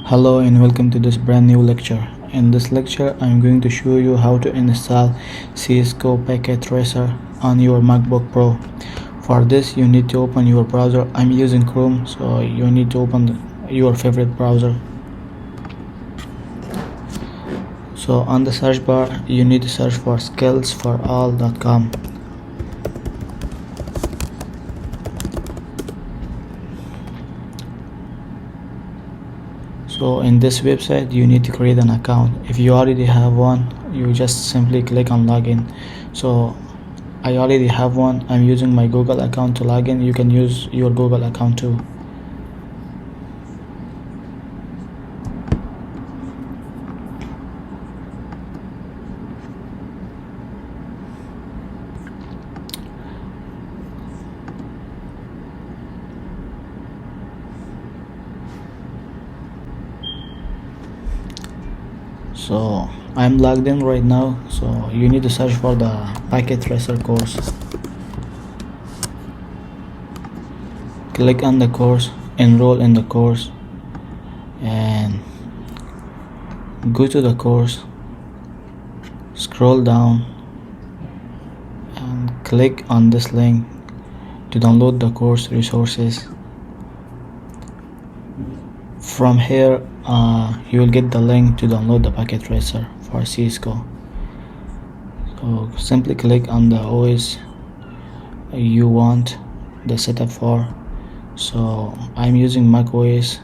Hello and welcome to this brand new lecture. In this lecture, I'm going to show you how to install Cisco Packet Tracer on your MacBook Pro. For this, you need to open your browser. I'm using Chrome, so you need to open your favorite browser. So on the search bar, you need to search for skillsforall.com. So in this website, you need to create an account. If you already have one, you just simply click on login. So I already have one. I'm using my Google account to log in. You can use your Google account too. So I'm logged in right now, so you need to search for the Packet Tracer course. Click on the course, enroll in the course, and go to the course, scroll down and click on this link to download the course resources. From here, you will get the link to download the Packet Tracer for Cisco. So simply click on the OS you want the setup for. So I'm using Mac OS.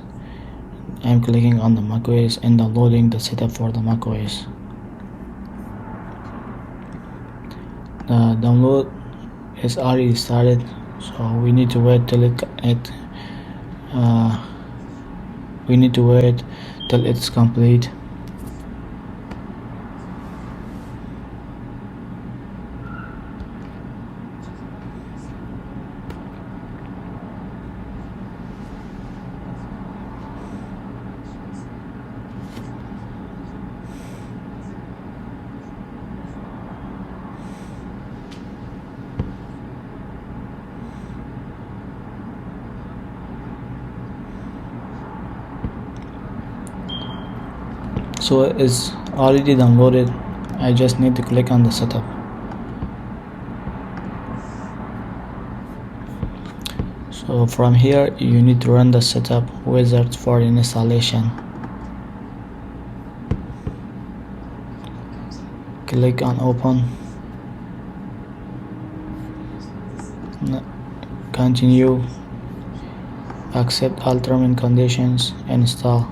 I'm clicking on the Mac OS and downloading the setup for the Mac OS. The download is already started, so we need to wait till it's complete. So it's already downloaded. I just need to click on the setup. So from here, you need to run the setup wizard for installation. Click on open, continue, accept all terms and conditions, and install.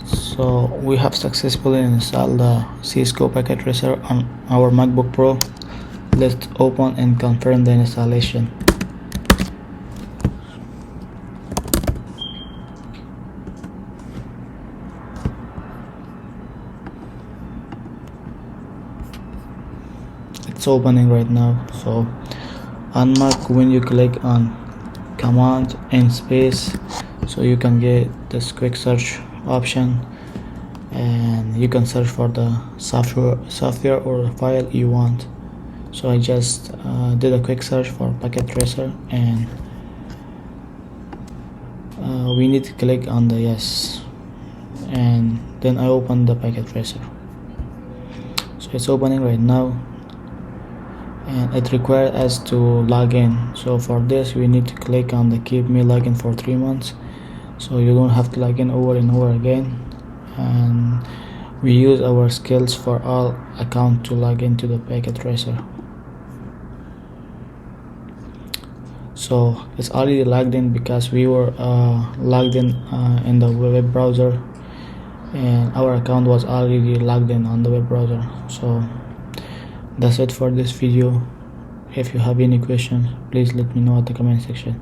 So we have successfully installed the Cisco Packet Tracer on our MacBook Pro. Let's open and confirm the installation. It's opening right now. So on Mac, when you click on command and space, so you can get this quick search option, and you can search for the software or the file you want. So I just did a quick search for Packet Tracer, and we need to click on the yes, and then I open the Packet Tracer. So it's opening right now, and it requires us to log in. So for this, we need to click on the keep me login for 3 months, so you don't have to log in over and over again. And we use our skills for all account to log into the Packet Tracer. So it's already logged in because we were logged in the web browser, and our account was already logged in on the web browser. So that's it for this video. If you have any questions, please let me know at the comment section.